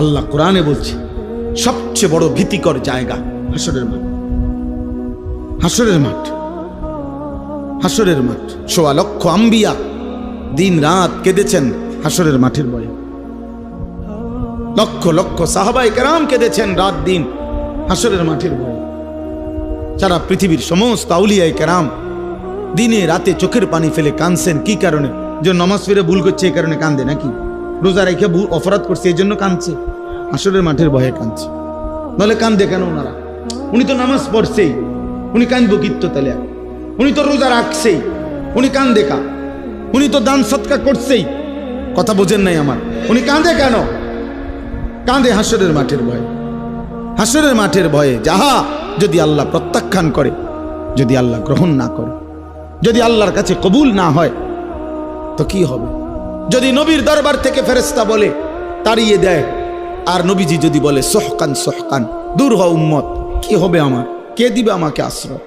আল্লাহ কোরআনে বলছে সবচেয়ে বড় ভীতিকর জায়গা হাসরের মাঠ। হাসরের মাঠ, হাসরের মাঠ। ১৬ লক্ষ আম্বিয়া দিন রাত কেঁদেছেন হাসরের মাঠের ভয়ে। লক্ষ লক্ষ সাহাবায়ে কেরাম কেঁদেছেন রাত দিন হাসরের মাঠের ভয়ে। সারা পৃথিবীর সমস্ত আউলিয়ায়ে কেরাম দিনে রাতে চোখের পানি ফেলে কাঁদছেন। কি কারণে? যে নামাজ ফিরে ভুল করছে এই কারণে কান্দে নাকি? রোজা রেখে অপরাধ করছে এই জন্য কাঁদছে? হাসরের মাঠের ভয়ে কাঁদছে। নাহলে কান্দে কেন ওনারা? উনি তো নামাজ পড়ছেই, উনি কান্দবো কিত্ত তাহলে? উনি তো রোজা রাখছেই, উনি কান্দে কা? উনি তো দান সৎকা করছেই। কথা বোঝেন নাই আমার? উনি কাঁদে কেন? কাঁদে হাসরের মাঠের ভয়ে। হাসরের মাঠের ভয়ে যাহা যদি আল্লাহ প্রত্যাখ্যান করে, যদি আল্লাহ গ্রহণ না করে, যদি আল্লাহর কাছে কবুল না হয় তো কি হবে? যদি নবীর দরবার থেকে ফেরেশতা বলে তাড়িয়ে দেয়, আর নবীজি যদি বলে সহকান সহকান, দূর হও উম্মত, কি হবে আমার? কে দিবে আমাকে আশ্রয়?